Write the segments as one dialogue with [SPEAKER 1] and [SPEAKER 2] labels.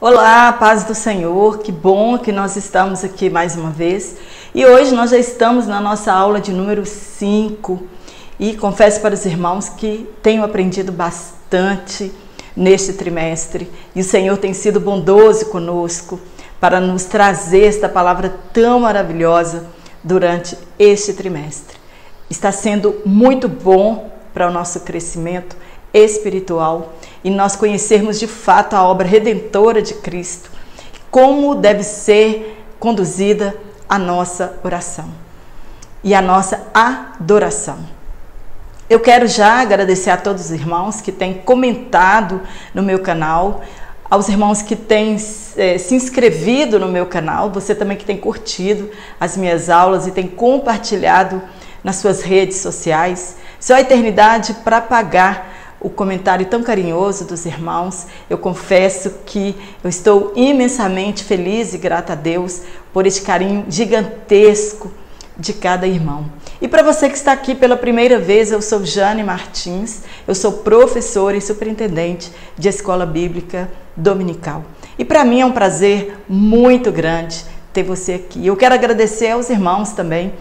[SPEAKER 1] Olá, paz do Senhor, que bom que nós estamos aqui mais uma vez. E hoje nós já estamos na nossa aula de número 5 e confesso para os irmãos que tenho aprendido bastante neste trimestre e o Senhor tem sido bondoso conosco para nos trazer esta palavra tão maravilhosa durante este trimestre. Está sendo muito bom para o nosso crescimento espiritual e nós conhecermos de fato a obra redentora de Cristo, como deve ser conduzida a nossa oração e a nossa adoração. Eu quero já agradecer a todos os irmãos que têm comentado no meu canal, aos irmãos que têm se inscrevido no meu canal, você também que tem curtido as minhas aulas e tem compartilhado nas suas redes sociais. Só a eternidade para pagar o comentário tão carinhoso dos irmãos. Eu confesso que eu estou imensamente feliz e grata a Deus por este carinho gigantesco de cada irmão. E para você que está aqui pela primeira vez, eu sou Jane Martins, eu sou professora e superintendente de Escola Bíblica Dominical. E para mim é um prazer muito grande ter você aqui. Eu quero agradecer aos irmãos também,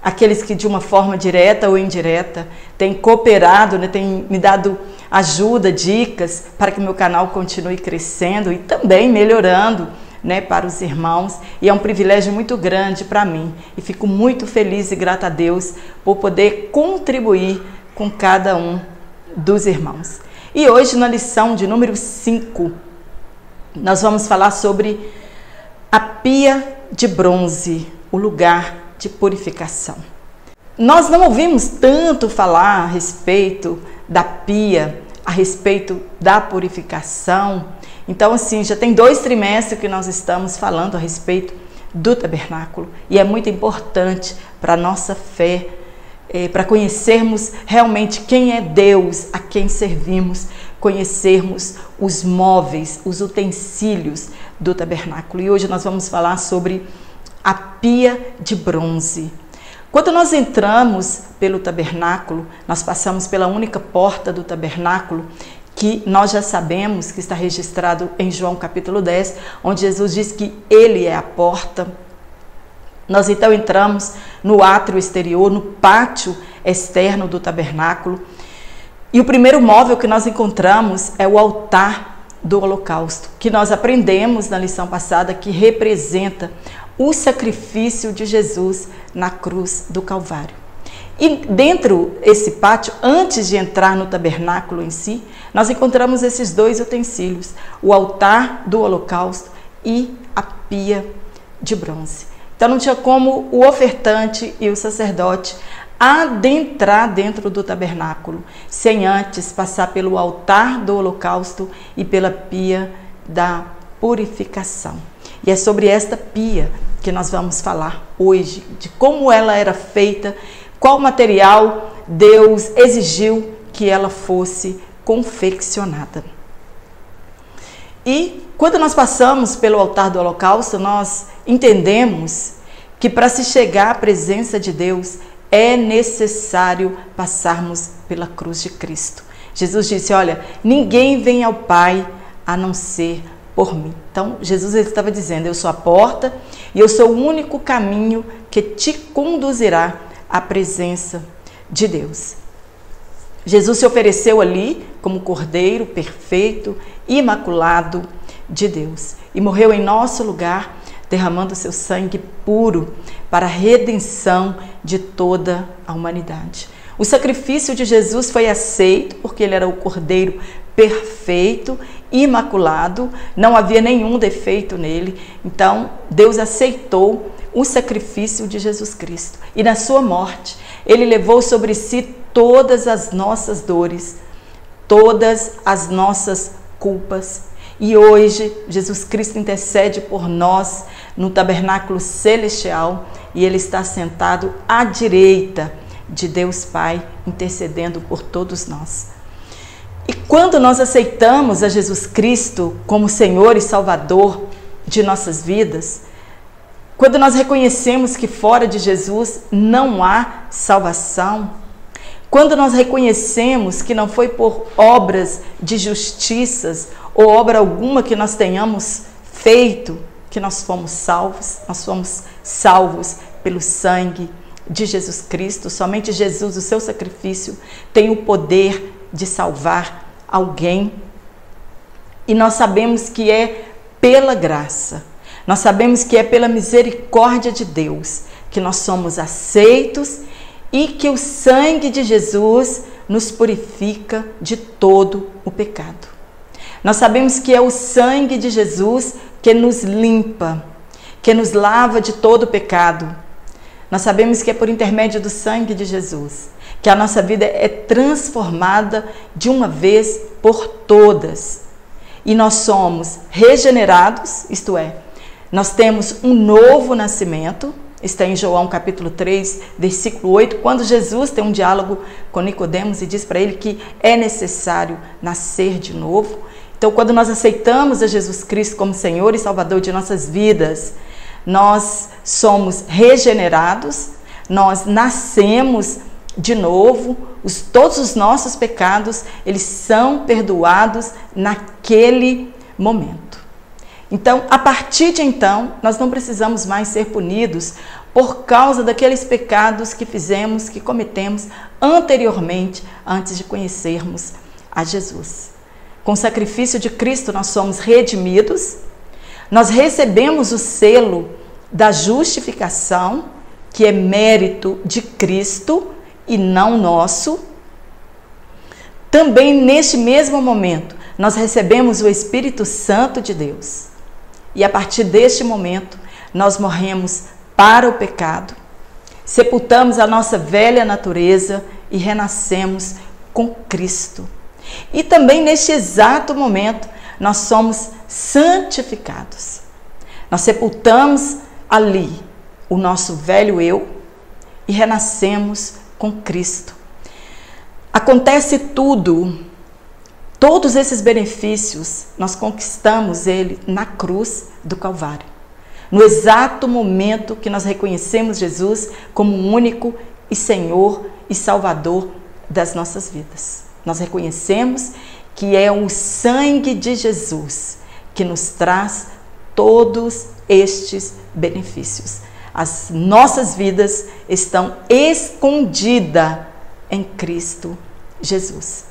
[SPEAKER 1] aqueles que de uma forma direta ou indireta têm cooperado, têm me dado ajuda, dicas para que meu canal continue crescendo e também melhorando, para os irmãos. E é um privilégio muito grande para mim e fico muito feliz e grata a Deus por poder contribuir com cada um dos irmãos. E hoje na lição de número 5 nós vamos falar sobre a pia de bronze, o lugar de purificação. Nós não ouvimos tanto falar a respeito da pia, a respeito da purificação. Então, assim, já tem 2 trimestres que nós estamos falando a respeito do tabernáculo e é muito importante para a nossa fé, para conhecermos realmente quem é Deus, a quem servimos, conhecermos os móveis, os utensílios do tabernáculo. E hoje nós vamos falar sobre a pia de bronze. Quando nós entramos pelo tabernáculo, nós passamos pela única porta do tabernáculo, que nós já sabemos que está registrado em João capítulo 10, onde Jesus diz que Ele é a porta. Nós então entramos no átrio exterior, no pátio externo do tabernáculo, e o primeiro móvel que nós encontramos é o altar do holocausto, que nós aprendemos na lição passada que representa o sacrifício de Jesus na cruz do Calvário. E dentro desse pátio, antes de entrar no tabernáculo em si, nós encontramos esses 2 utensílios, o altar do holocausto e a pia de bronze. Então não tinha como o ofertante e o sacerdote adentrar dentro do tabernáculo, sem antes passar pelo altar do holocausto e pela pia da purificação. E é sobre esta pia que nós vamos falar hoje, de como ela era feita, qual material Deus exigiu que ela fosse confeccionada. E quando nós passamos pelo altar do holocausto, nós entendemos que para se chegar à presença de Deus é necessário passarmos pela cruz de Cristo. Jesus disse, olha, ninguém vem ao Pai a não ser por mim. Então, Jesus estava dizendo, eu sou a porta e eu sou o único caminho que te conduzirá à presença de Deus. Jesus se ofereceu ali como cordeiro perfeito, imaculado de Deus e morreu em nosso lugar, derramando seu sangue puro para a redenção de toda a humanidade. O sacrifício de Jesus foi aceito porque ele era o cordeiro perfeito, imaculado, não havia nenhum defeito nele. Então, Deus aceitou o sacrifício de Jesus Cristo. E na sua morte, ele levou sobre si todas as nossas dores, todas as nossas culpas. E hoje, Jesus Cristo intercede por nós no tabernáculo celestial e ele está sentado à direita de Deus Pai, intercedendo por todos nós. E quando nós aceitamos a Jesus Cristo como Senhor e Salvador de nossas vidas, quando nós reconhecemos que fora de Jesus não há salvação, quando nós reconhecemos que não foi por obras de justiças ou obra alguma que nós tenhamos feito, que nós fomos salvos pelo sangue de Jesus Cristo. Somente Jesus, o seu sacrifício, tem o poder de salvar alguém. E nós sabemos que é pela graça, nós sabemos que é pela misericórdia de Deus que nós somos aceitos e que o sangue de Jesus nos purifica de todo o pecado. Nós sabemos que é o sangue de Jesus que nos limpa, que nos lava de todo o pecado. Nós sabemos que é por intermédio do sangue de Jesus que a nossa vida é transformada de uma vez por todas. E nós somos regenerados, isto é, nós temos um novo nascimento. Está em João capítulo 3, versículo 8, quando Jesus tem um diálogo com Nicodemos e diz para ele que é necessário nascer de novo. Então, quando nós aceitamos a Jesus Cristo como Senhor e Salvador de nossas vidas, nós somos regenerados, nós nascemos de novo, todos os nossos pecados, eles são perdoados naquele momento. Então, a partir de então, nós não precisamos mais ser punidos por causa daqueles pecados que fizemos, que cometemos anteriormente, antes de conhecermos a Jesus. Com o sacrifício de Cristo, nós somos redimidos, nós recebemos o selo da justificação, que é mérito de Cristo e não nosso. Também neste mesmo momento, nós recebemos o Espírito Santo de Deus. E a partir deste momento, nós morremos para o pecado, sepultamos a nossa velha natureza e renascemos com Cristo. E também neste exato momento, nós somos santificados. Nós sepultamos ali o nosso velho eu e renascemos com Cristo. Acontece tudo. Todos esses benefícios, nós conquistamos ele na cruz do Calvário. No exato momento que nós reconhecemos Jesus como o único e Senhor e Salvador das nossas vidas. Nós reconhecemos que é o sangue de Jesus que nos traz todos estes benefícios. As nossas vidas estão escondidas em Cristo Jesus.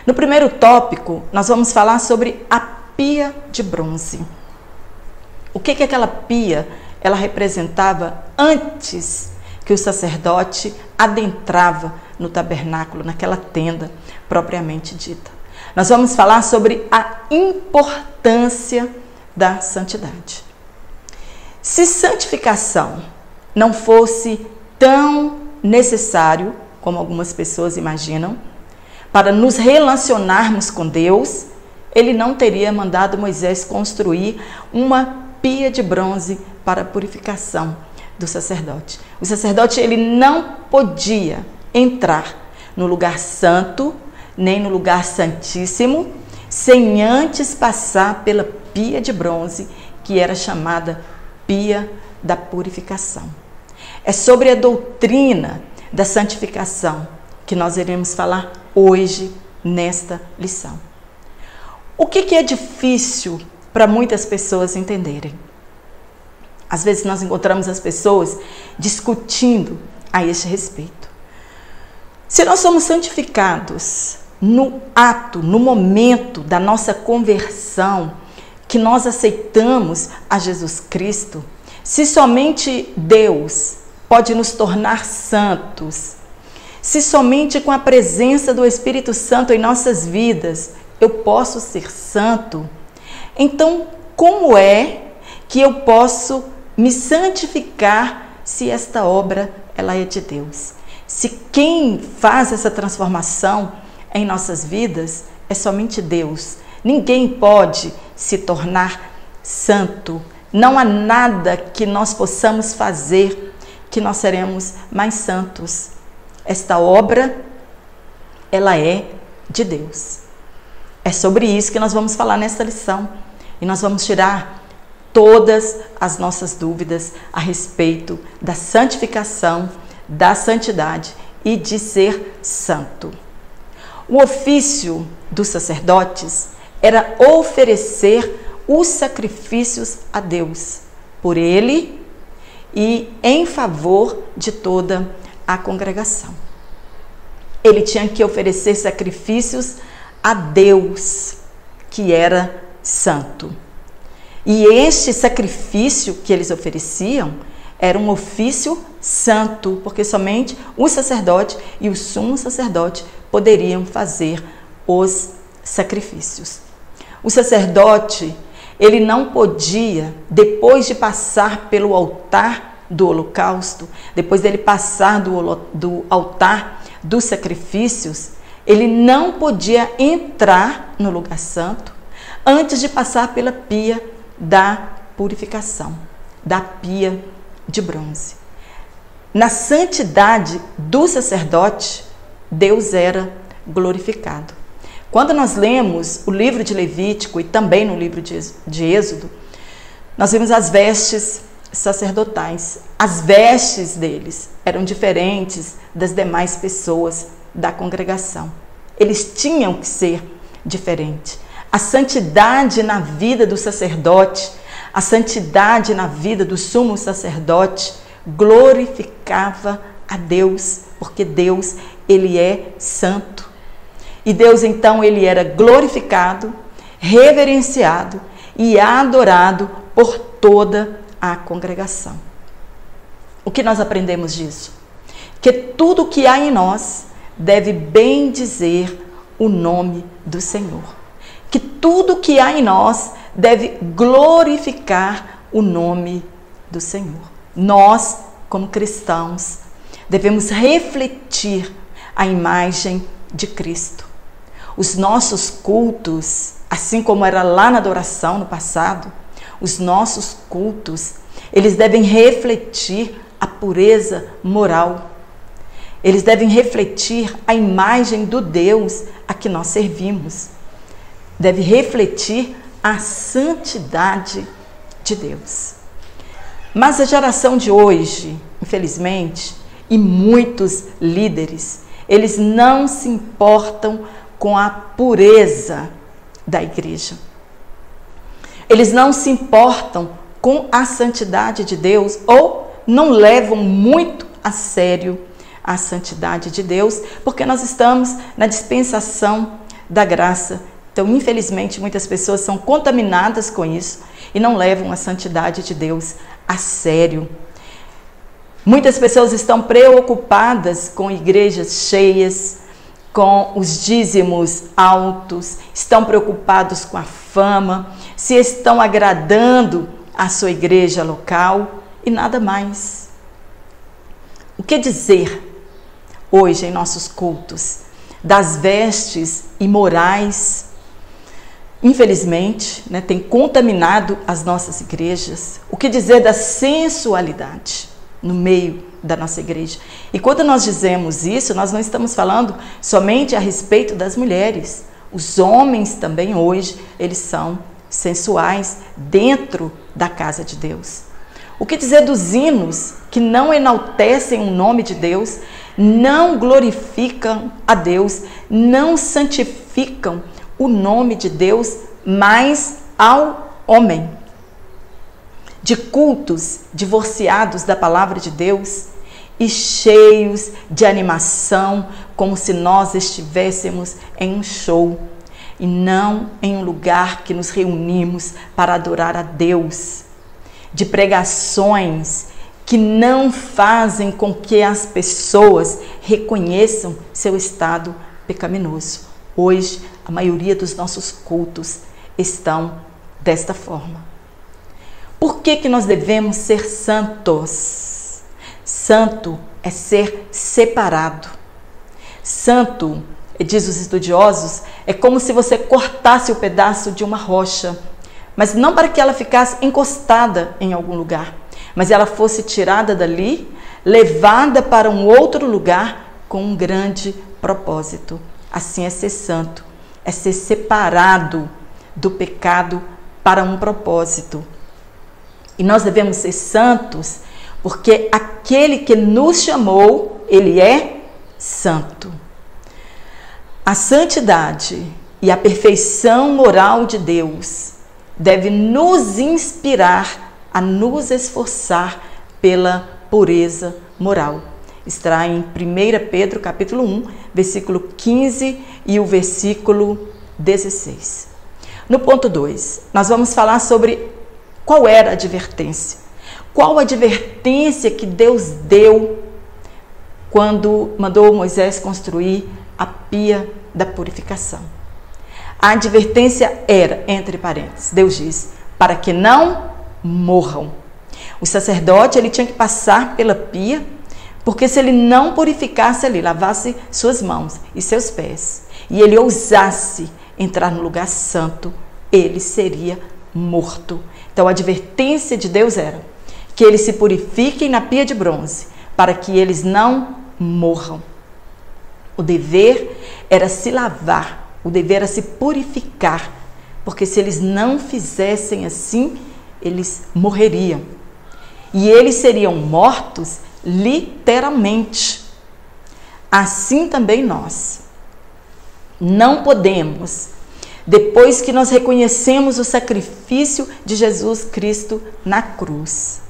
[SPEAKER 1] No primeiro tópico, nós vamos falar sobre a pia de bronze. O que aquela pia ela representava antes que o sacerdote adentrava no tabernáculo, naquela tenda propriamente dita. Nós vamos falar sobre a importância da santidade. Se santificação não fosse tão necessário, como algumas pessoas imaginam, para nos relacionarmos com Deus, ele não teria mandado Moisés construir uma pia de bronze para a purificação do sacerdote. O sacerdote ele não podia entrar no lugar santo, nem no lugar santíssimo, sem antes passar pela pia de bronze, que era chamada pia da purificação. É sobre a doutrina da santificação que nós iremos falar hoje nesta lição. O que é difícil para muitas pessoas entenderem? Às vezes nós encontramos as pessoas discutindo a este respeito. Se nós somos santificados no ato, no momento da nossa conversão, que nós aceitamos a Jesus Cristo, se somente Deus pode nos tornar santos, se somente com a presença do Espírito Santo em nossas vidas eu posso ser santo, então como é que eu posso me santificar se esta obra ela é de Deus? Se quem faz essa transformação em nossas vidas é somente Deus. Ninguém pode se tornar santo. Não há nada que nós possamos fazer que nós seremos mais santos. Esta obra, ela é de Deus. É sobre isso que nós vamos falar nesta lição. E nós vamos tirar todas as nossas dúvidas a respeito da santificação, da santidade e de ser santo. O ofício dos sacerdotes era oferecer os sacrifícios a Deus, por ele e em favor de toda a congregação. Ele tinha que oferecer sacrifícios a Deus, que era santo. E este sacrifício que eles ofereciam era um ofício santo, porque somente o sacerdote e o sumo sacerdote poderiam fazer os sacrifícios. O sacerdote, ele não podia, depois de passar pelo altar do holocausto, depois dele passar do altar dos sacrifícios, ele não podia entrar no lugar santo antes de passar pela pia da purificação, da pia de bronze. Na santidade do sacerdote, Deus era glorificado. Quando nós lemos o livro de Levítico e também no livro de Êxodo, nós vemos as vestes sacerdotais. As vestes deles eram diferentes das demais pessoas da congregação. Eles tinham que ser diferentes. A santidade na vida do sacerdote, a santidade na vida do sumo sacerdote glorificava a Deus, porque Deus, ele é santo. E Deus, então, ele era glorificado, reverenciado e adorado por toda a congregação. O que nós aprendemos disso? Que tudo que há em nós deve bendizer o nome do Senhor. Que tudo que há em nós deve glorificar o nome do Senhor. Nós, como cristãos, devemos refletir a imagem de Cristo. Os nossos cultos, assim como era lá na adoração no passado, os nossos cultos, eles devem refletir a pureza moral. Eles devem refletir a imagem do Deus a que nós servimos. Deve refletir a santidade de Deus. Mas a geração de hoje, infelizmente, e muitos líderes, eles não se importam com a pureza da igreja. Eles não se importam com a santidade de Deus ou não levam muito a sério a santidade de Deus, porque nós estamos na dispensação da graça. Então, infelizmente, muitas pessoas são contaminadas com isso e não levam a santidade de Deus a sério. Muitas pessoas estão preocupadas com igrejas cheias, com os dízimos altos, estão preocupados com a fama, se estão agradando a sua igreja local e nada mais. O que dizer hoje em nossos cultos das vestes imorais? Infelizmente, tem contaminado as nossas igrejas. O que dizer da sensualidade no meio da nossa igreja? E quando nós dizemos isso, nós não estamos falando somente a respeito das mulheres. Os homens também hoje, eles são sensuais dentro da casa de Deus. O que dizer dos hinos que não enaltecem o nome de Deus, não glorificam a Deus, não santificam o nome de Deus, mas ao homem? De cultos divorciados da palavra de Deus e cheios de animação, como se nós estivéssemos em um show e não em um lugar que nos reunimos para adorar a Deus. De pregações que não fazem com que as pessoas reconheçam seu estado pecaminoso. Hoje, a maioria dos nossos cultos estão desta forma. Por que nós devemos ser santos? Santo é ser separado. Santo, diz os estudiosos, é como se você cortasse o pedaço de uma rocha, mas não para que ela ficasse encostada em algum lugar, mas ela fosse tirada dali, levada para um outro lugar com um grande propósito. Assim é ser santo, é ser separado do pecado para um propósito. E nós devemos ser santos porque aquele que nos chamou, ele é santo. A santidade e a perfeição moral de Deus deve nos inspirar a nos esforçar pela pureza moral. Está em 1 Pedro capítulo 1, versículo 15 e o versículo 16. No ponto 2, nós vamos falar sobre qual era a advertência. Qual a advertência que Deus deu quando mandou Moisés construir a pia da purificação? A advertência era, entre parênteses, Deus diz, para que não morram. O sacerdote ele tinha que passar pela pia, porque se ele não purificasse ali, lavasse suas mãos e seus pés, e ele ousasse entrar no lugar santo, ele seria morto. Então a advertência de Deus era que eles se purifiquem na pia de bronze, para que eles não morram. O dever era se lavar, o dever era se purificar, porque se eles não fizessem assim, eles morreriam. E eles seriam mortos literalmente. Assim também nós não podemos, depois que nós reconhecemos o sacrifício de Jesus Cristo na cruz,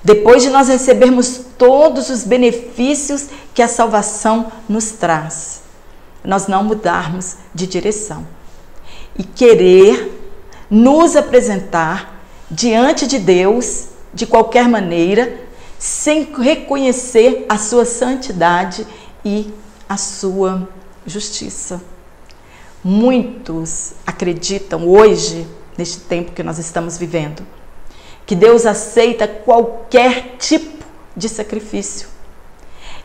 [SPEAKER 1] depois de nós recebermos todos os benefícios que a salvação nos traz, nós não mudarmos de direção e querer nos apresentar diante de Deus de qualquer maneira, sem reconhecer a sua santidade e a sua justiça. Muitos acreditam hoje, neste tempo que nós estamos vivendo, que Deus aceita qualquer tipo de sacrifício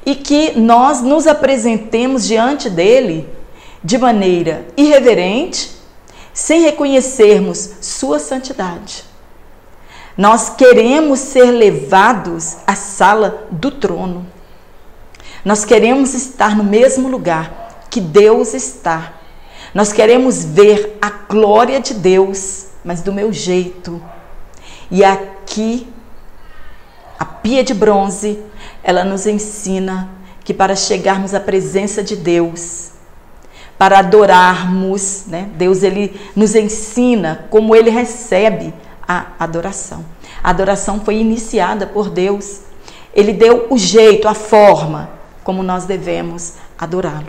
[SPEAKER 1] e que nós nos apresentemos diante dele de maneira irreverente, sem reconhecermos sua santidade. Nós queremos ser levados à sala do trono. Nós queremos estar no mesmo lugar que Deus está. Nós queremos ver a glória de Deus, mas do meu jeito. E aqui, a pia de bronze, ela nos ensina que para chegarmos à presença de Deus, para adorarmos, né? Deus ele nos ensina como ele recebe a adoração. A adoração foi iniciada por Deus. Ele deu o jeito, a forma como nós devemos adorá-lo.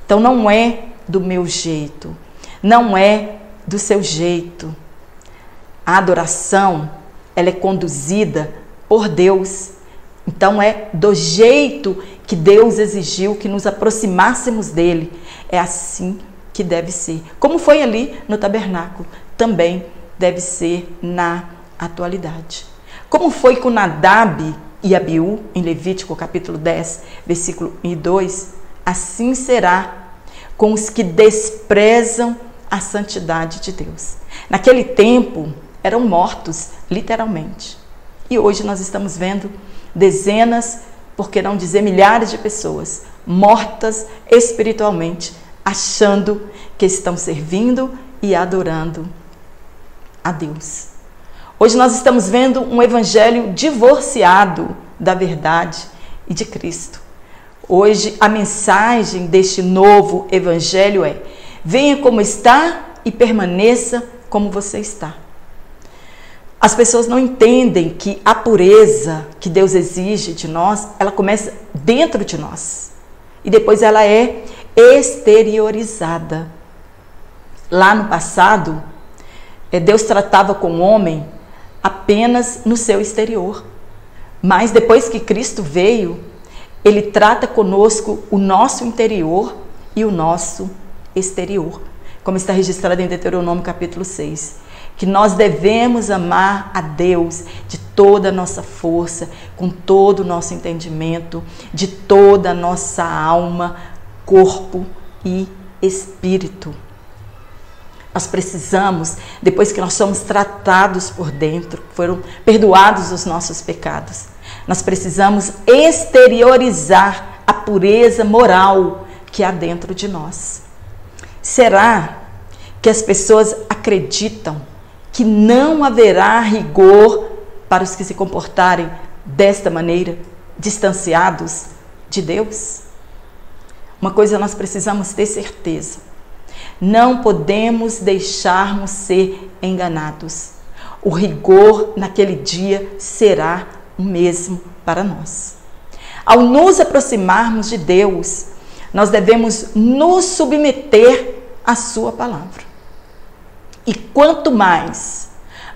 [SPEAKER 1] Então não é do meu jeito, não é do seu jeito. A adoração, ela é conduzida por Deus. Então é do jeito que Deus exigiu que nos aproximássemos dele. É assim que deve ser. Como foi ali no tabernáculo, também deve ser na atualidade. Como foi com Nadab e Abiú, em Levítico capítulo 10, versículo 1 e 2, assim será com os que desprezam a santidade de Deus. Naquele tempo, eram mortos, literalmente. E hoje nós estamos vendo dezenas, por que não dizer milhares de pessoas mortas espiritualmente, achando que estão servindo e adorando a Deus. Hoje nós estamos vendo um evangelho divorciado da verdade e de Cristo. Hoje a mensagem deste novo evangelho é: venha como está e permaneça como você está. As pessoas não entendem que a pureza que Deus exige de nós, ela começa dentro de nós e depois ela é exteriorizada. Lá no passado, Deus tratava com o homem apenas no seu exterior, mas depois que Cristo veio, ele trata conosco o nosso interior e o nosso exterior, como está registrado em Deuteronômio capítulo 6, que nós devemos amar a Deus de toda a nossa força, com todo o nosso entendimento, de toda a nossa alma, corpo e espírito. Nós precisamos, depois que nós somos tratados por dentro, foram perdoados os nossos pecados, nós precisamos exteriorizar a pureza moral que há dentro de nós. Será que as pessoas acreditam que não haverá rigor para os que se comportarem desta maneira, distanciados de Deus? Uma coisa nós precisamos ter certeza: Não podemos deixarmos ser enganados. O rigor naquele dia será o mesmo para nós. Ao nos aproximarmos de Deus, nós devemos nos submeter à sua palavra. E quanto mais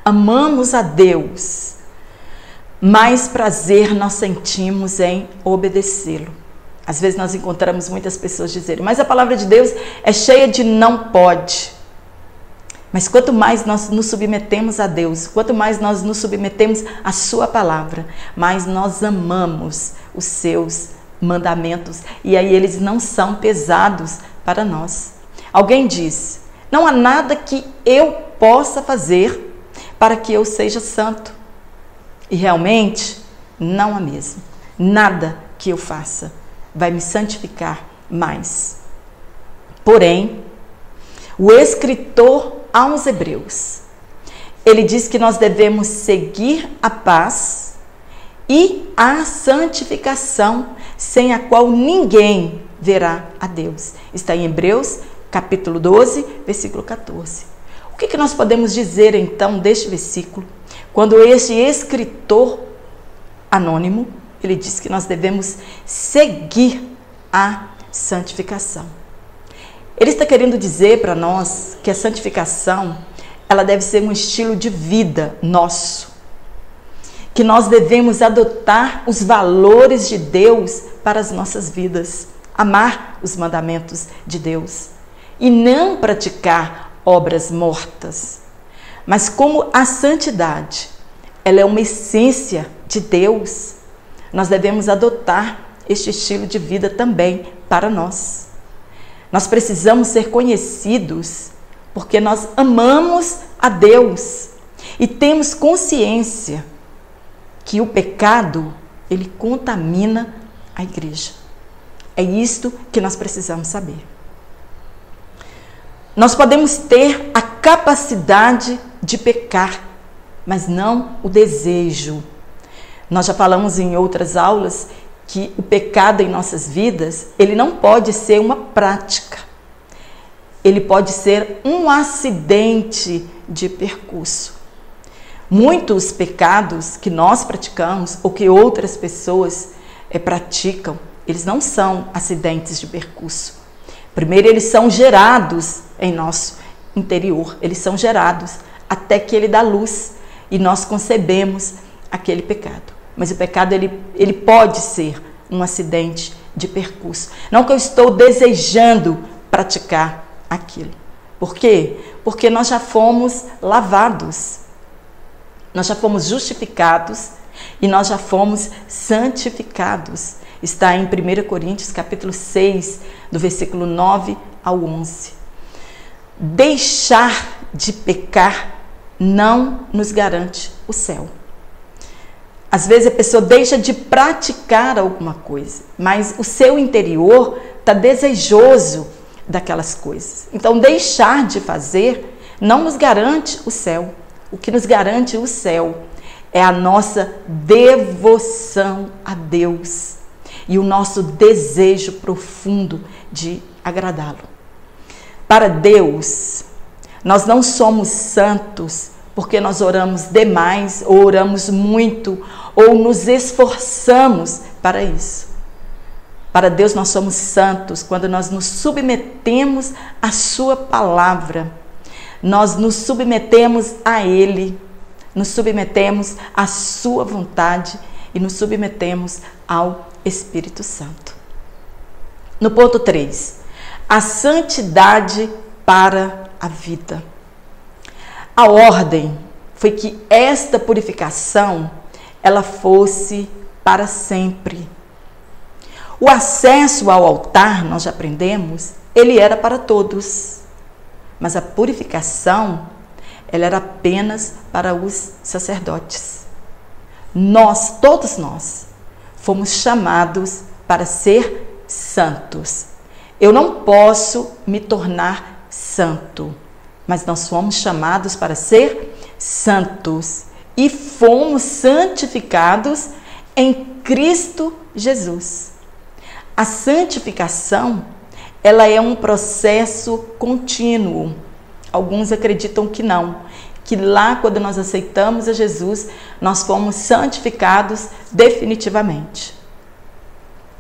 [SPEAKER 1] amamos a Deus, mais prazer nós sentimos em obedecê-lo. Às vezes nós encontramos muitas pessoas dizendo, mas a palavra de Deus é cheia de não pode. Mas quanto mais nós nos submetemos a Deus, quanto mais nós nos submetemos à sua palavra, mais nós amamos os seus mandamentos. E aí eles não são pesados para nós. Alguém diz, não há nada que eu possa fazer para que eu seja santo. E realmente, não há mesmo. Nada que eu faça vai me santificar mais. Porém, o escritor aos Hebreus, ele diz que nós devemos seguir a paz e a santificação, sem a qual ninguém verá a Deus. Está em Hebreus, capítulo 12, versículo 14. O que nós podemos dizer, então, deste versículo? Quando este escritor anônimo, ele diz que nós devemos seguir a santificação. Ele está querendo dizer para nós que a santificação, ela deve ser um estilo de vida nosso. Que nós devemos adotar os valores de Deus para as nossas vidas. Amar os mandamentos de Deus. E não praticar obras mortas. Mas como a santidade, ela é uma essência de Deus, nós devemos adotar este estilo de vida também para nós. Nós precisamos ser conhecidos porque nós amamos a Deus e temos consciência que o pecado, ele contamina a igreja. É isto que nós precisamos saber. Nós podemos ter a capacidade de pecar, mas não o desejo. Nós já falamos em outras aulas que o pecado em nossas vidas, ele não pode ser uma prática. Ele pode ser um acidente de percurso. Muitos pecados que nós praticamos ou que outras pessoas praticam, eles não são acidentes de percurso. Primeiro, eles são gerados em nosso interior. Eles são gerados até que ele dá luz e nós concebemos aquele pecado. Mas o pecado, ele pode ser um acidente de percurso. Não que eu estou desejando praticar aquilo. Por quê? Porque nós já fomos lavados. Nós já fomos justificados e nós já fomos santificados. Está em 1 Coríntios, capítulo 6, do versículo 9 ao 11. Deixar de pecar não nos garante o céu. Às vezes a pessoa deixa de praticar alguma coisa, mas o seu interior está desejoso daquelas coisas. Então, deixar de fazer não nos garante o céu. O que nos garante o céu é a nossa devoção a Deus e o nosso desejo profundo de agradá-lo. Para Deus, nós não somos santos porque nós oramos demais, ou oramos muito, ou nos esforçamos para isso. Para Deus nós somos santos quando nós nos submetemos à sua palavra. Nós nos submetemos a Ele, nos submetemos à sua vontade e nos submetemos ao Espírito Santo. No ponto 3, a santidade para a vida. A ordem foi que esta purificação, ela fosse para sempre. O acesso ao altar, nós já aprendemos, ele era para todos. Mas a purificação, ela era apenas para os sacerdotes. Nós, todos nós, fomos chamados para ser santos. Eu não posso me tornar santo, mas nós fomos chamados para ser santos e fomos santificados em Cristo Jesus. A santificação, ela é um processo contínuo. Alguns acreditam que não, que lá quando nós aceitamos a Jesus, nós fomos santificados definitivamente.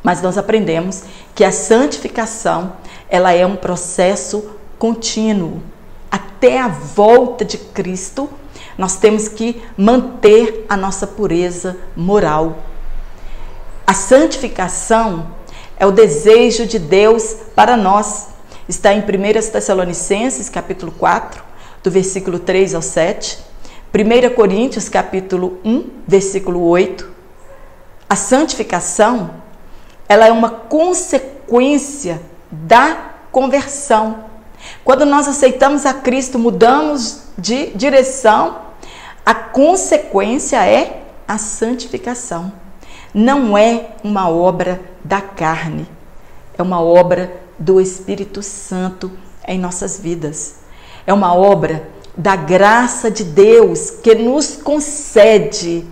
[SPEAKER 1] Mas nós aprendemos que a santificação, ela é um processo contínuo. Até a volta de Cristo, nós temos que manter a nossa pureza moral. A santificação é o desejo de Deus para nós. Está em 1 Tessalonicenses, capítulo 4, do versículo 3 ao 7. 1 Coríntios, capítulo 1, versículo 8. A santificação, ela é uma consequência da conversão. Quando nós aceitamos a Cristo, mudamos de direção, a consequência é a santificação. Não é uma obra da carne, é uma obra do Espírito Santo em nossas vidas. É uma obra da graça de Deus que nos concede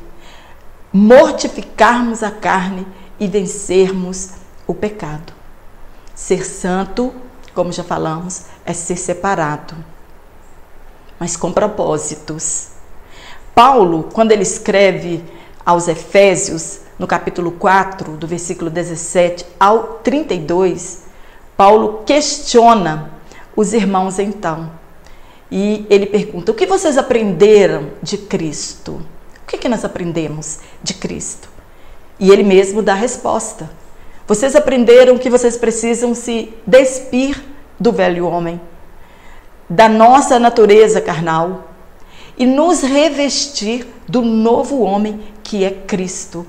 [SPEAKER 1] mortificarmos a carne e vencermos o pecado. Ser santo, como já falamos, é ser separado, mas com propósitos. Paulo, quando ele escreve aos Efésios, no capítulo 4, do versículo 17 ao 32, Paulo questiona os irmãos então. E ele pergunta: o que vocês aprenderam de Cristo? O que nós aprendemos de Cristo? E ele mesmo dá a resposta. Vocês aprenderam que vocês precisam se despir do velho homem, da nossa natureza carnal, e nos revestir do novo homem que é Cristo.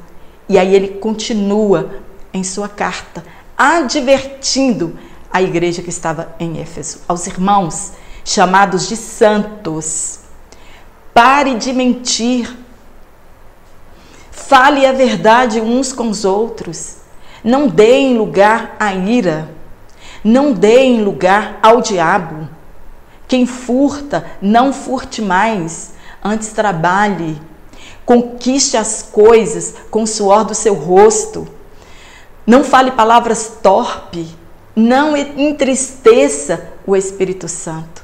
[SPEAKER 1] E aí ele continua em sua carta, advertindo a igreja que estava em Éfeso, aos irmãos chamados de santos: pare de mentir, fale a verdade uns com os outros, não deem lugar à ira, não deem lugar ao diabo. Quem furta, não furte mais, antes trabalhe, conquiste as coisas com o suor do seu rosto. Não fale palavras torpes, não entristeça o Espírito Santo.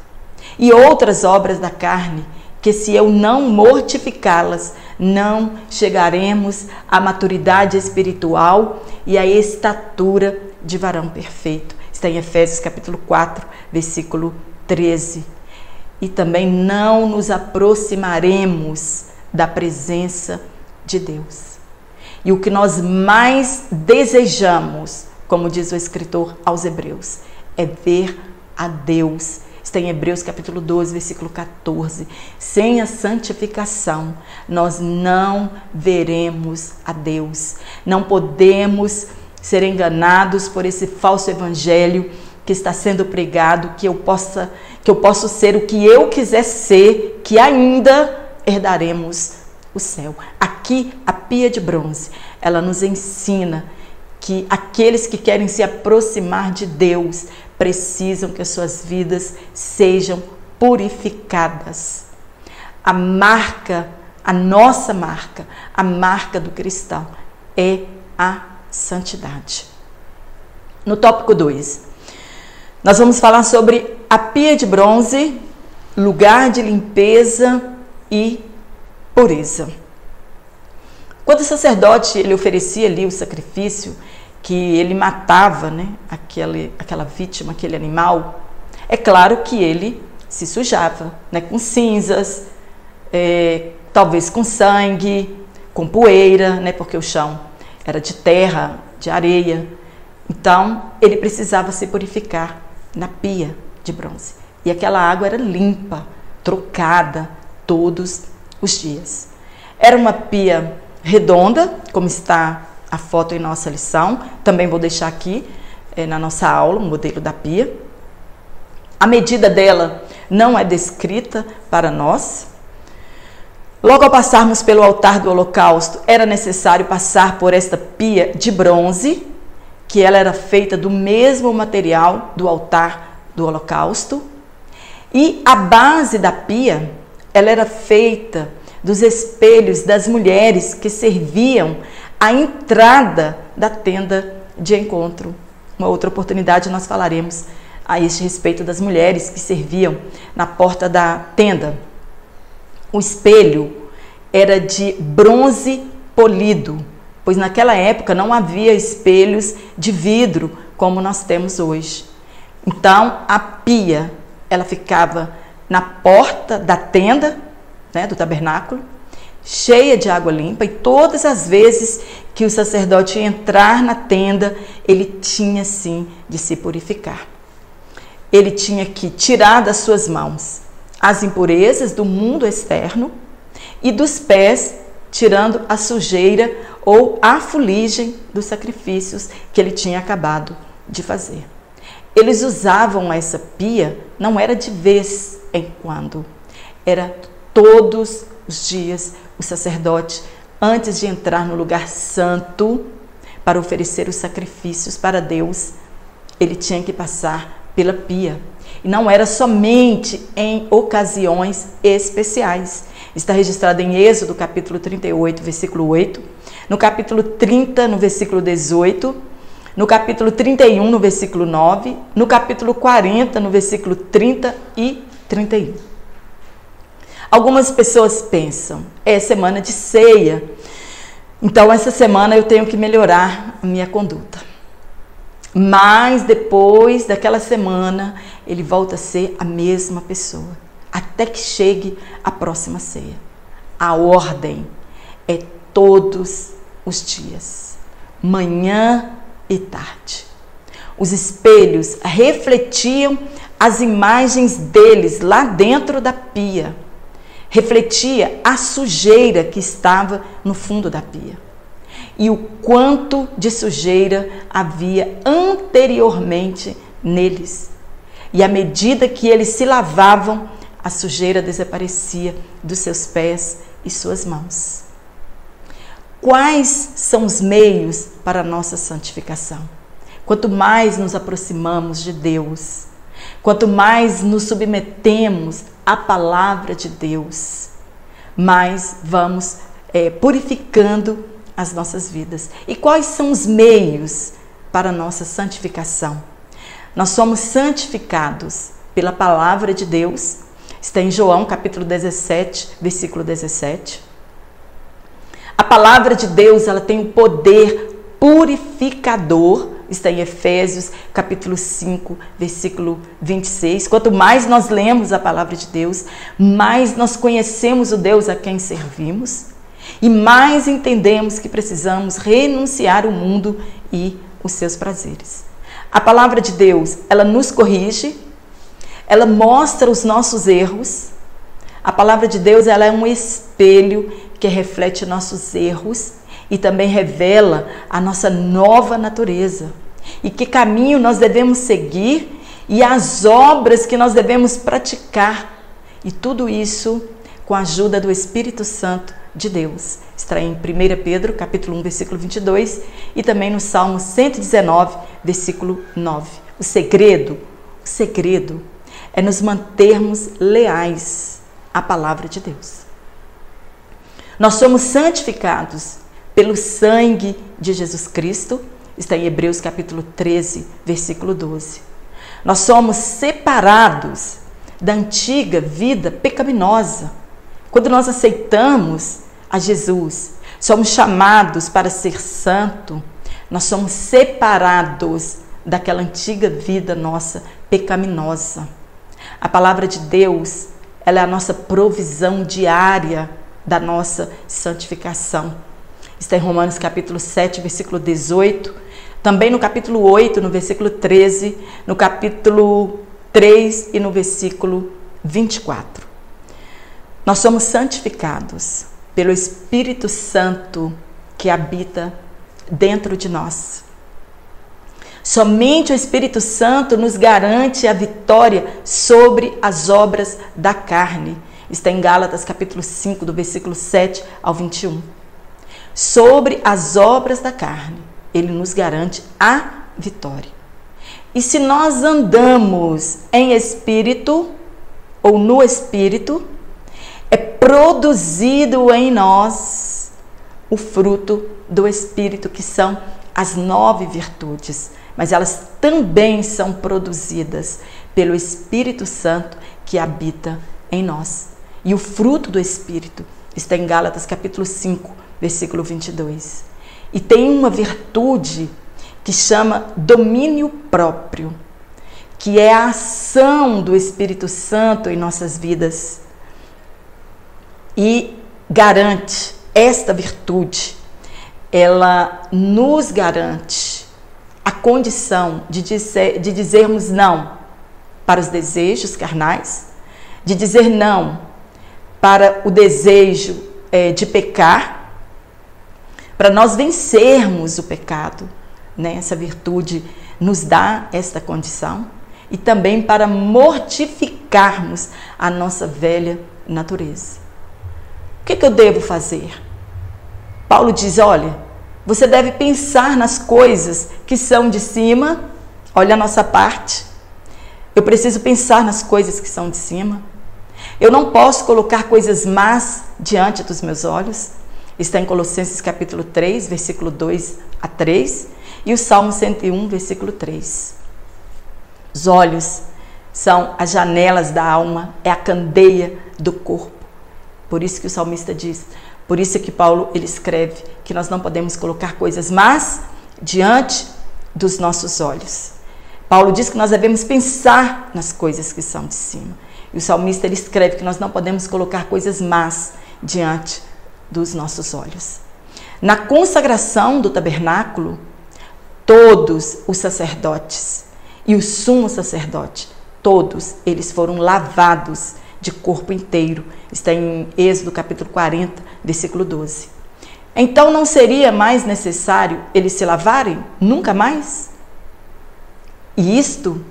[SPEAKER 1] E outras obras da carne, que se eu não mortificá-las, não chegaremos à maturidade espiritual e à estatura de varão perfeito. Está em Efésios capítulo 4, versículo 13. E também não nos aproximaremos da presença de Deus. E o que nós mais desejamos, como diz o escritor aos Hebreus, é ver a Deus. Está em Hebreus capítulo 12, versículo 14. Sem a santificação, nós não veremos a Deus. Não podemos ser enganados por esse falso evangelho que está sendo pregado, que eu posso ser o que eu quiser ser, que ainda herdaremos o céu. Aqui, a pia de bronze, ela nos ensina que aqueles que querem se aproximar de Deus precisam que as suas vidas sejam purificadas. A marca, a nossa marca, a marca do cristão é a santidade. No tópico 2, nós vamos falar sobre a pia de bronze, lugar de limpeza e pureza. Quando o sacerdote ele oferecia ali o sacrifício, que ele matava, né, aquela vítima, aquele animal, é claro que ele se sujava, né, com cinzas, talvez com sangue, com poeira, né, porque o chão era de terra, de areia. Então, ele precisava se purificar na pia de bronze. E aquela água era limpa, trocada todos os dias. Era uma pia redonda, como está a foto em nossa lição. Também vou deixar aqui na nossa aula, o modelo da pia. A medida dela não é descrita para nós. Logo ao passarmos pelo altar do holocausto, era necessário passar por esta pia de bronze, que ela era feita do mesmo material do altar do holocausto. E a base da pia, ela era feita dos espelhos das mulheres que serviam à entrada da tenda de encontro uma outra oportunidade nós falaremos a este respeito das mulheres que serviam na porta da tenda. O espelho era de bronze polido, pois naquela época não havia espelhos de vidro como nós temos hoje. Então a pia, ela ficava na porta da tenda, né, do tabernáculo, cheia de água limpa, e todas as vezes que o sacerdote ia entrar na tenda, ele tinha sim de se purificar. Ele tinha que tirar das suas mãos as impurezas do mundo externo e dos pés, tirando a sujeira ou a fuligem dos sacrifícios que ele tinha acabado de fazer. Eles usavam essa pia, não era de vez em quando, era todos os dias. O sacerdote, antes de entrar no lugar santo para oferecer os sacrifícios para Deus, ele tinha que passar pela pia. E não era somente em ocasiões especiais. Está registrado em Êxodo, capítulo 38, versículo 8, no capítulo 30, no versículo 18, no capítulo 31, no versículo 9, no capítulo 40, no versículo 30 e 31. Algumas pessoas pensam, é semana de ceia, então essa semana eu tenho que melhorar a minha conduta. Mas depois daquela semana, ele volta a ser a mesma pessoa, até que chegue a próxima ceia. A ordem é todos os dias, manhã e tarde. Os espelhos refletiam as imagens deles lá dentro da pia. Refletia a sujeira que estava no fundo da pia e o quanto de sujeira havia anteriormente neles. E à medida que eles se lavavam, a sujeira desaparecia dos seus pés e suas mãos. Quais são os meios para a nossa santificação? Quanto mais nos aproximamos de Deus, quanto mais nos submetemos à palavra de Deus, mais vamos purificando as nossas vidas. E quais são os meios para a nossa santificação? Nós somos santificados pela palavra de Deus. Está em João, capítulo 17, versículo 17. A palavra de Deus, ela tem um poder purificador. Está em Efésios, capítulo 5, versículo 26. Quanto mais nós lemos a palavra de Deus, mais nós conhecemos o Deus a quem servimos e mais entendemos que precisamos renunciar ao mundo e os seus prazeres. A palavra de Deus, ela nos corrige, ela mostra os nossos erros. A palavra de Deus, ela é um espelho que reflete nossos erros e também revela a nossa nova natureza e que caminho nós devemos seguir e as obras que nós devemos praticar, e tudo isso com a ajuda do Espírito Santo de Deus. Está em 1 Pedro, capítulo 1, versículo 22 e também no Salmo 119, versículo 9. O segredo é nos mantermos leais à palavra de Deus. Nós somos santificados pelo sangue de Jesus Cristo, está em Hebreus capítulo 13, versículo 12. Nós somos separados da antiga vida pecaminosa. Quando nós aceitamos a Jesus, somos chamados para ser santo, nós somos separados daquela antiga vida nossa pecaminosa. A palavra de Deus, ela é a nossa provisão diária da nossa santificação. Está em Romanos capítulo 7, versículo 18, também no capítulo 8, no versículo 13, no capítulo 3 e no versículo 24. Nós somos santificados pelo Espírito Santo que habita dentro de nós. Somente o Espírito Santo nos garante a vitória sobre as obras da carne. Está em Gálatas capítulo 5, do versículo 7 ao 21. Sobre as obras da carne, ele nos garante a vitória. E se nós andamos em espírito ou no espírito, é produzido em nós o fruto do Espírito, que são as 9 virtudes, mas elas também são produzidas pelo Espírito Santo que habita em nós. E o fruto do Espírito está em Gálatas capítulo 5, versículo 22. E tem uma virtude que chama domínio próprio, que é a ação do Espírito Santo em nossas vidas. E garante, esta virtude, ela nos garante a condição de dizermos não para os desejos carnais, de dizer não para o desejo de pecar, para nós vencermos o pecado, né? Essa virtude nos dá esta condição, e também para mortificarmos a nossa velha natureza. O que eu devo fazer? Paulo diz, olha, você deve pensar nas coisas que são de cima. Olha a nossa parte. Eu preciso pensar nas coisas que são de cima. Eu não posso colocar coisas más diante dos meus olhos. Está em Colossenses capítulo 3, versículo 2 a 3, e o Salmo 101, versículo 3. Os olhos são as janelas da alma, é a candeia do corpo. Por isso que o salmista diz, por isso que Paulo ele escreve que nós não podemos colocar coisas más diante dos nossos olhos. Paulo diz que nós devemos pensar nas coisas que são de cima. E o salmista ele escreve que nós não podemos colocar coisas más diante dos nossos olhos. Na consagração do tabernáculo, todos os sacerdotes e o sumo sacerdote, todos eles foram lavados de corpo inteiro. Está em Êxodo capítulo 40, versículo 12. Então não seria mais necessário eles se lavarem? Nunca mais? E isto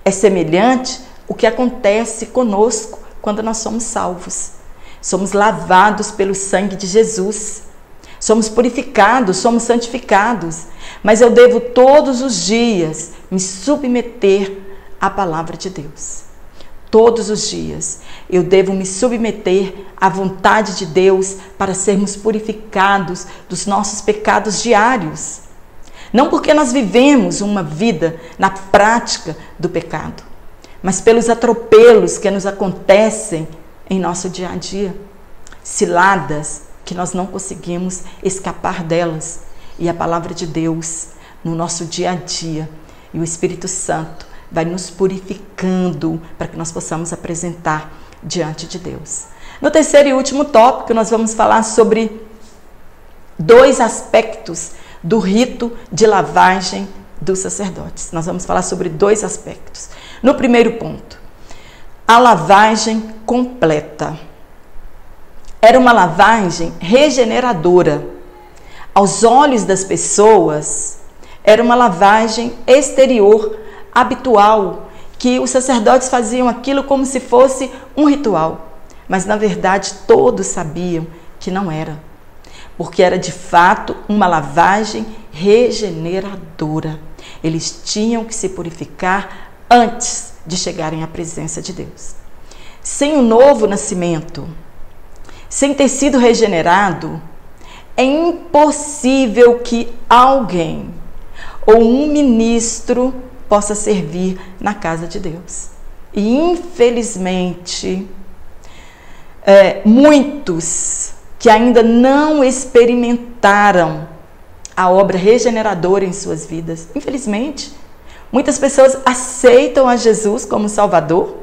[SPEAKER 1] é semelhante ao que acontece conosco quando nós somos salvos. Somos lavados pelo sangue de Jesus. Somos purificados, somos santificados. Mas eu devo todos os dias me submeter à palavra de Deus. Todos os dias eu devo me submeter à vontade de Deus para sermos purificados dos nossos pecados diários. Não porque nós vivemos uma vida na prática do pecado, mas pelos atropelos que nos acontecem em nosso dia a dia. Ciladas que nós não conseguimos escapar delas. E a palavra de Deus no nosso dia a dia e o Espírito Santo vai nos purificando para que nós possamos apresentar diante de Deus. No terceiro e último tópico, nós vamos falar sobre 2 aspectos do rito de lavagem dos sacerdotes. Nós vamos falar sobre 2 aspectos. No primeiro ponto, a lavagem completa. Era uma lavagem regeneradora. Aos olhos das pessoas, era uma lavagem exterior, habitual, que os sacerdotes faziam aquilo como se fosse um ritual. Mas, na verdade, todos sabiam que não era. Porque era, de fato, uma lavagem regeneradora. Eles tinham que se purificar antes de chegarem à presença de Deus. Sem o novo nascimento, sem ter sido regenerado, é impossível que alguém ou um ministro possa servir na casa de Deus. E, infelizmente, muitos que ainda não experimentaram a obra regeneradora em suas vidas, infelizmente, muitas pessoas aceitam a Jesus como Salvador,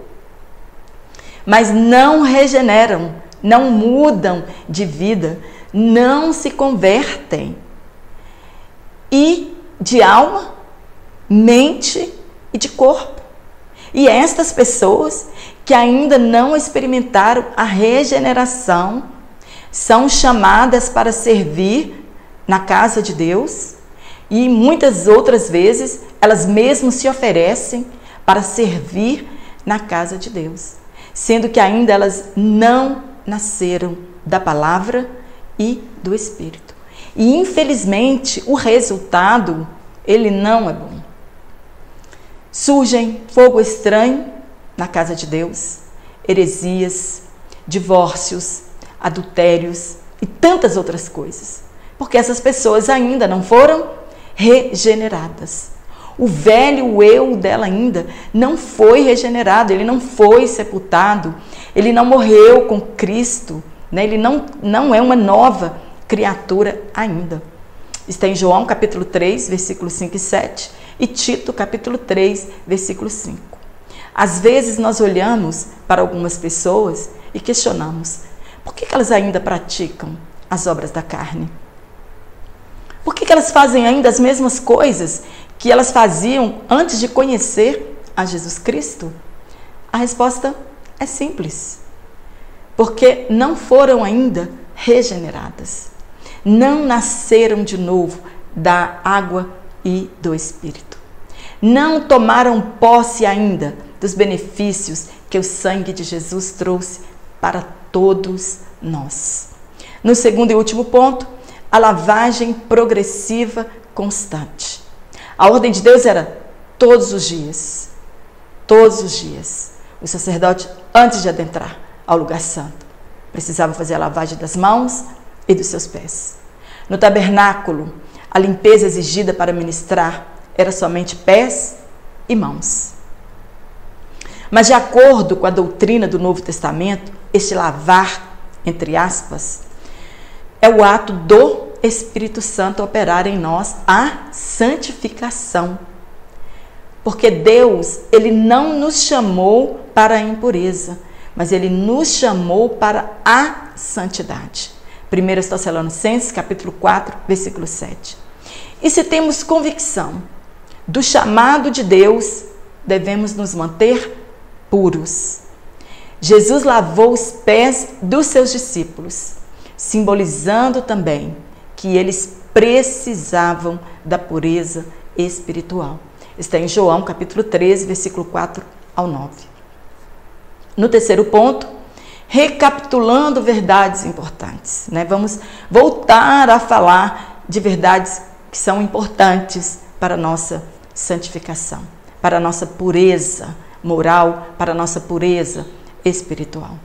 [SPEAKER 1] mas não regeneram, não mudam de vida, não se convertem. E de alma, mente e de corpo. E estas pessoas que ainda não experimentaram a regeneração são chamadas para servir na casa de Deus, e muitas outras vezes elas mesmas se oferecem para servir na casa de Deus, sendo que ainda elas não nasceram da palavra e do Espírito. E infelizmente o resultado, ele não é bom. Surgem fogo estranho na casa de Deus, heresias, divórcios, adultérios e tantas outras coisas, porque essas pessoas ainda não foram regeneradas. O velho eu dela ainda não foi regenerado, ele não foi sepultado, ele não morreu com Cristo, né? Ele não é uma nova criatura ainda. Está em João capítulo 3, versículos 5 e 7 e Tito capítulo 3, versículo 5. Às vezes nós olhamos para algumas pessoas e questionamos: por que elas ainda praticam as obras da carne? Por que elas fazem ainda as mesmas coisas que elas faziam antes de conhecer a Jesus Cristo? A resposta é simples. Porque não foram ainda regeneradas. Não nasceram de novo da água e do Espírito. Não tomaram posse ainda dos benefícios que o sangue de Jesus trouxe para todos nós. No segundo e último ponto, a lavagem progressiva constante. A ordem de Deus era todos os dias. Todos os dias. O sacerdote, antes de adentrar ao lugar santo, precisava fazer a lavagem das mãos e dos seus pés. No tabernáculo, a limpeza exigida para ministrar era somente pés e mãos. Mas de acordo com a doutrina do Novo Testamento, este lavar, entre aspas, é o ato do Espírito Santo operar em nós a santificação. Porque Deus, Ele não nos chamou para a impureza, mas Ele nos chamou para a santidade. 1 Tessalonicenses, capítulo 4, versículo 7. E se temos convicção do chamado de Deus, devemos nos manter puros. Jesus lavou os pés dos seus discípulos, simbolizando também que eles precisavam da pureza espiritual. Está em João, capítulo 13, versículo 4 ao 9. No terceiro ponto, recapitulando verdades importantes, né? Vamos voltar a falar de verdades que são importantes para a nossa santificação, para a nossa pureza moral, para a nossa pureza espiritual.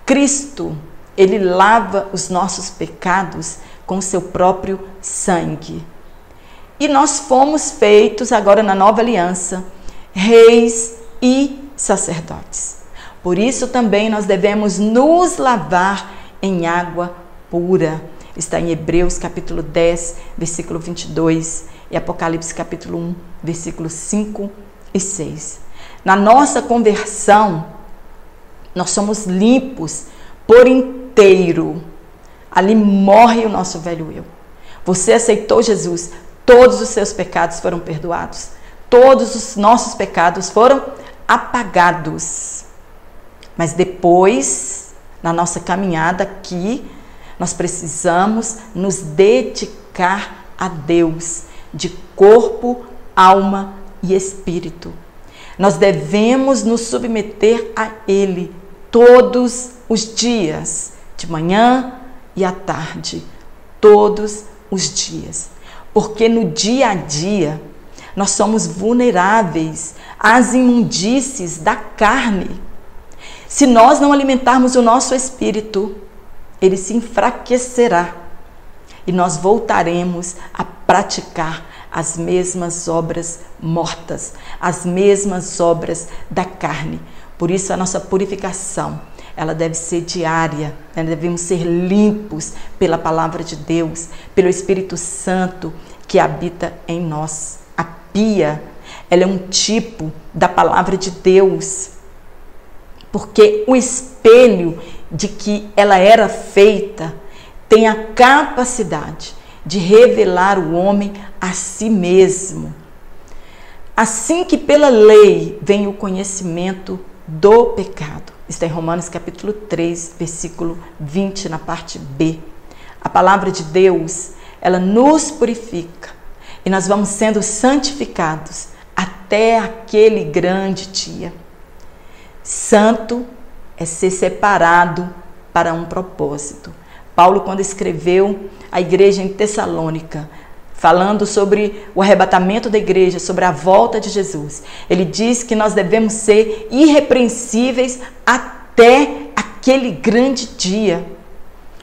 [SPEAKER 1] Cristo, Ele lava os nossos pecados com o seu próprio sangue. E nós fomos feitos agora na nova aliança, reis e sacerdotes. Por isso também nós devemos nos lavar em água pura. Está em Hebreus capítulo 10, versículo 22 e Apocalipse capítulo 1, versículos 5 e 6. Na nossa conversão, nós somos limpos por inteiro. Ali morre o nosso velho eu. Você aceitou Jesus, todos os seus pecados foram perdoados. Todos os nossos pecados foram apagados. Mas depois, na nossa caminhada aqui, nós precisamos nos dedicar a Deus de corpo, alma e espírito. Nós devemos nos submeter a Ele todos os dias, de manhã e à tarde, todos os dias. Porque no dia a dia, nós somos vulneráveis às imundícies da carne. Se nós não alimentarmos o nosso espírito, ele se enfraquecerá e nós voltaremos a praticar as mesmas obras mortas, as mesmas obras da carne. Por isso a nossa purificação, ela deve ser diária, né? Devemos ser limpos pela palavra de Deus, pelo Espírito Santo que habita em nós. A pia, ela é um tipo da palavra de Deus, porque o espelho de que ela era feita tem a capacidade de revelar o homem a si mesmo. Assim que pela lei vem o conhecimento do pecado. Está em Romanos capítulo 3, versículo 20, na parte B. A palavra de Deus, ela nos purifica e nós vamos sendo santificados até aquele grande dia. Santo é ser separado para um propósito. Paulo, quando escreveu à igreja em Tessalônica, falando sobre o arrebatamento da igreja, sobre a volta de Jesus, ele diz que nós devemos ser irrepreensíveis até aquele grande dia.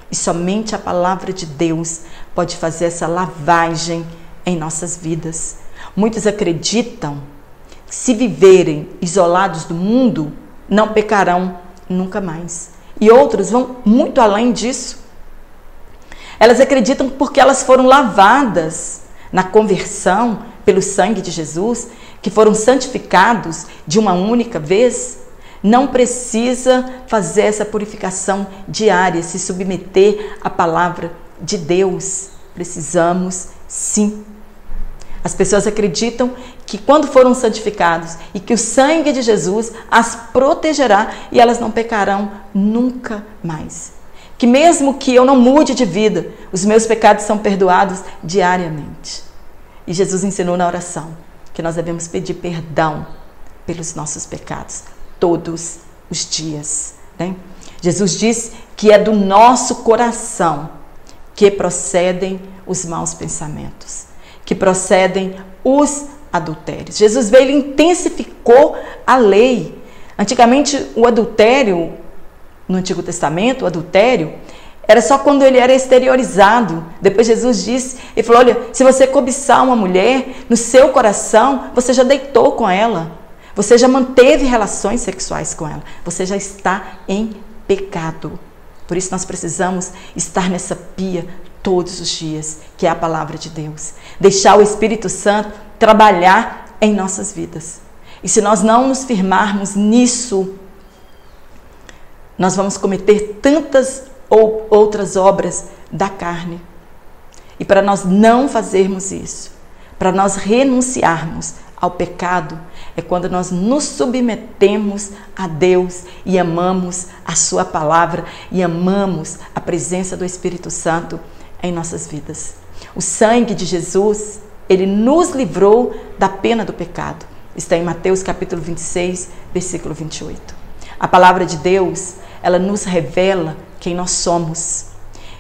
[SPEAKER 1] E somente a palavra de Deus pode fazer essa lavagem em nossas vidas. Muitos acreditam que se viverem isolados do mundo, não pecarão nunca mais. E outros vão muito além disso. Elas acreditam que porque elas foram lavadas na conversão pelo sangue de Jesus, que foram santificados de uma única vez, não precisa fazer essa purificação diária, se submeter à palavra de Deus. Precisamos sim. As pessoas acreditam que quando foram santificados e que o sangue de Jesus as protegerá e elas não pecarão nunca mais. Que mesmo que eu não mude de vida, os meus pecados são perdoados diariamente. E Jesus ensinou na oração que nós devemos pedir perdão pelos nossos pecados todos os dias, né? Jesus disse que é do nosso coração que procedem os maus pensamentos, que procedem os adultérios. Jesus veio e intensificou a lei. Antigamente, o adultério, no Antigo Testamento, o adultério era só quando ele era exteriorizado. Depois Jesus disse, ele falou, olha, se você cobiçar uma mulher no seu coração, você já deitou com ela, você já manteve relações sexuais com ela, você já está em pecado. Por isso nós precisamos estar nessa pia todos os dias, que é a palavra de Deus. Deixar o Espírito Santo trabalhar em nossas vidas. E se nós não nos firmarmos nisso, nós vamos cometer tantas outras obras da carne. E para nós não fazermos isso, para nós renunciarmos ao pecado, é quando nós nos submetemos a Deus e amamos a sua palavra e amamos a presença do Espírito Santo em nossas vidas. O sangue de Jesus, ele nos livrou da pena do pecado. Está em Mateus capítulo 26, versículo 28. A palavra de Deus, ela nos revela quem nós somos.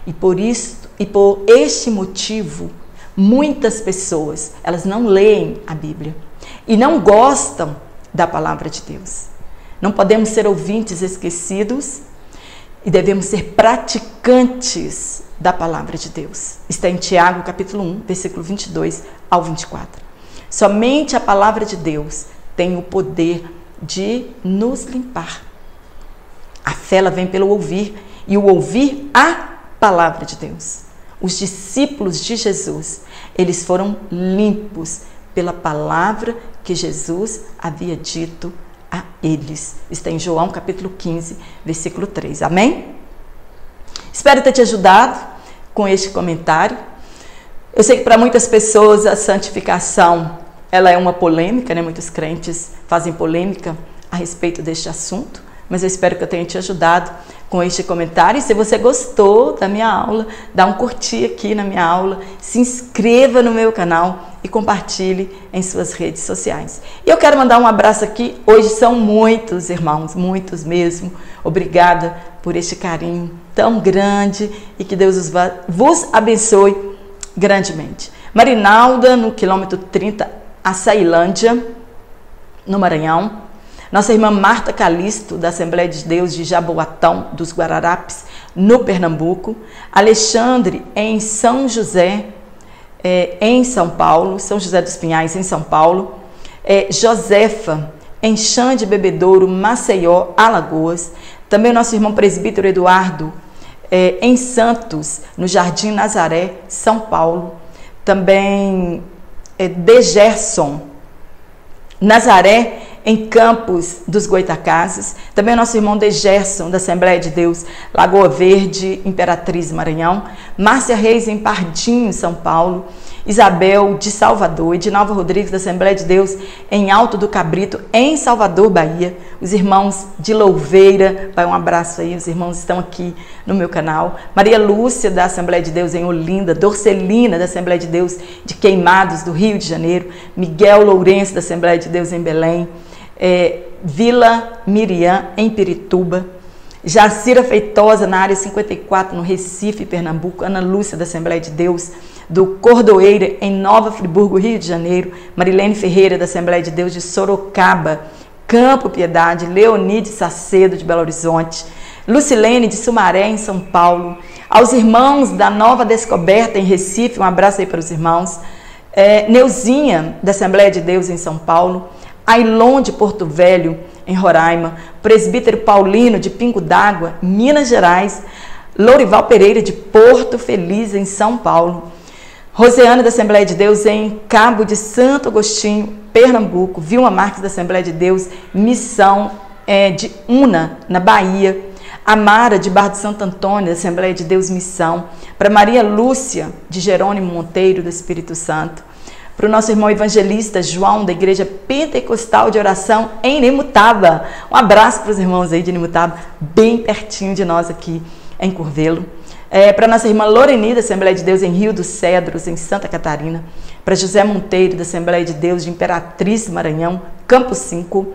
[SPEAKER 1] E por este motivo, muitas pessoas, elas não leem a Bíblia e não gostam da palavra de Deus. Não podemos ser ouvintes esquecidos e devemos ser praticantes da palavra de Deus. Está em Tiago, capítulo 1, versículo 22 ao 24. Somente a palavra de Deus tem o poder de nos limpar. A fé, ela vem pelo ouvir, e o ouvir a palavra de Deus. Os discípulos de Jesus, eles foram limpos pela palavra que Jesus havia dito a eles. Está em João capítulo 15, versículo 3. Amém? Espero ter te ajudado com este comentário. Eu sei que para muitas pessoas a santificação, ela é uma polêmica, né? Muitos crentes fazem polêmica a respeito deste assunto, mas eu espero que eu tenha te ajudado com este comentário. E se você gostou da minha aula, dá um curtir aqui na minha aula, se inscreva no meu canal e compartilhe em suas redes sociais. E eu quero mandar um abraço aqui. Hoje são muitos irmãos, muitos mesmo. Obrigada por este carinho tão grande e que Deus vos abençoe grandemente. Marinalda, no quilômetro 30, Açailândia, no Maranhão. Nossa irmã Marta Calisto, da Assembleia de Deus de Jaboatão dos Guararapes, no Pernambuco. Alexandre, em São José, em São Paulo, São José dos Pinhais, em São Paulo. Josefa, em Xande Bebedouro, Maceió, Alagoas. Também o nosso irmão presbítero Eduardo, em Santos, no Jardim Nazaré, São Paulo. Também Degerson, Nazaré, em Campos dos Goitacazes. Também o nosso irmão Degerson, da Assembleia de Deus, Lagoa Verde, Imperatriz, Maranhão. Márcia Reis, em Pardinho, São Paulo. Isabel, de Salvador. Edinalva Rodrigues, da Assembleia de Deus, em Alto do Cabrito, em Salvador, Bahia. Os irmãos de Louveira, vai um abraço aí, os irmãos estão aqui no meu canal. Maria Lúcia, da Assembleia de Deus, em Olinda. Dorcelina, da Assembleia de Deus, de Queimados, do Rio de Janeiro. Miguel Lourenço, da Assembleia de Deus, em Belém. Vila Miriam, em Pirituba. Jacira Feitosa, na área 54, no Recife, Pernambuco. Ana Lúcia, da Assembleia de Deus, do Cordoeira, em Nova Friburgo, Rio de Janeiro. Marilene Ferreira, da Assembleia de Deus de Sorocaba, Campo Piedade. Leonide Sacedo, de Belo Horizonte. Lucilene, de Sumaré, em São Paulo. Aos irmãos da Nova Descoberta, em Recife, um abraço aí para os irmãos. Neuzinha, da Assembleia de Deus em São Paulo, Ailon de Porto Velho, em Roraima, presbítero Paulino de Pingo d'Água, Minas Gerais, Lourival Pereira de Porto Feliz, em São Paulo, Rosiana da Assembleia de Deus em Cabo de Santo Agostinho, Pernambuco, Vilma Marques da Assembleia de Deus, Missão de Una, na Bahia, Amara de Barra de Santo Antônio, da Assembleia de Deus Missão, para Maria Lúcia de Jerônimo Monteiro, do Espírito Santo, para o nosso irmão evangelista João, da Igreja Pentecostal de Oração em Nimutaba. Um abraço para os irmãos aí de Nimutaba, bem pertinho de nós aqui em Curvelo. Para nossa irmã Loreni, da Assembleia de Deus em Rio dos Cedros, em Santa Catarina, para José Monteiro, da Assembleia de Deus de Imperatriz, Maranhão, Campo 5,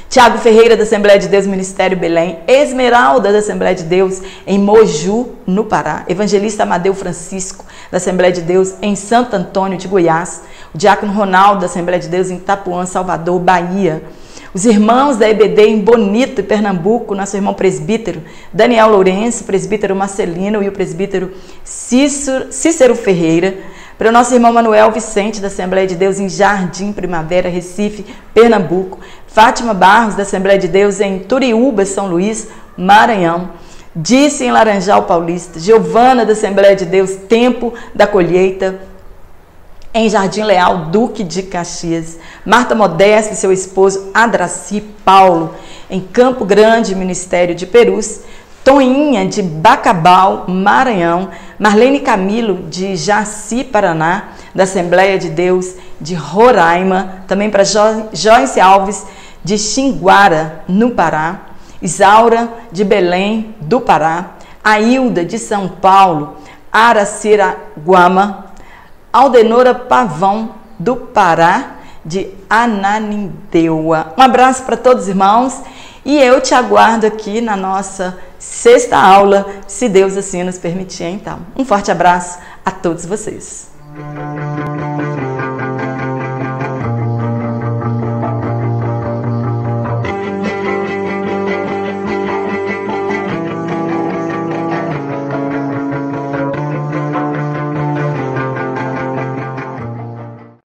[SPEAKER 1] Tiago Ferreira, da Assembleia de Deus, Ministério Belém, Esmeralda, da Assembleia de Deus em Moju, no Pará, Evangelista Amadeu Francisco, da Assembleia de Deus em Santo Antônio de Goiás, o Diácono Ronaldo, da Assembleia de Deus em Itapuã, Salvador, Bahia, os irmãos da EBD em Bonito, Pernambuco, nosso irmão presbítero Daniel Lourenço, presbítero Marcelino e o presbítero Cícero Ferreira, para o nosso irmão Manuel Vicente, da Assembleia de Deus em Jardim Primavera, Recife, Pernambuco, Fátima Barros, da Assembleia de Deus em Turiúba, São Luís, Maranhão, Disse em Laranjal Paulista, Giovana, da Assembleia de Deus, Tempo da Colheita, em Jardim Leal, Duque de Caxias, Marta Modesta e seu esposo Adraci Paulo, em Campo Grande, Ministério de Perus, Toinha, de Bacabal, Maranhão, Marlene Camilo, de Jaci, Paraná, da Assembleia de Deus de Roraima, também para Joyce Alves, de Xinguara, no Pará, Isaura, de Belém, do Pará, Ailda, de São Paulo, Araciraguama, Aldenora Pavão, do Pará, de Ananindeua. Um abraço para todos os irmãos e eu te aguardo aqui na nossa sexta aula, se Deus assim nos permitir, então. Um forte abraço a todos vocês.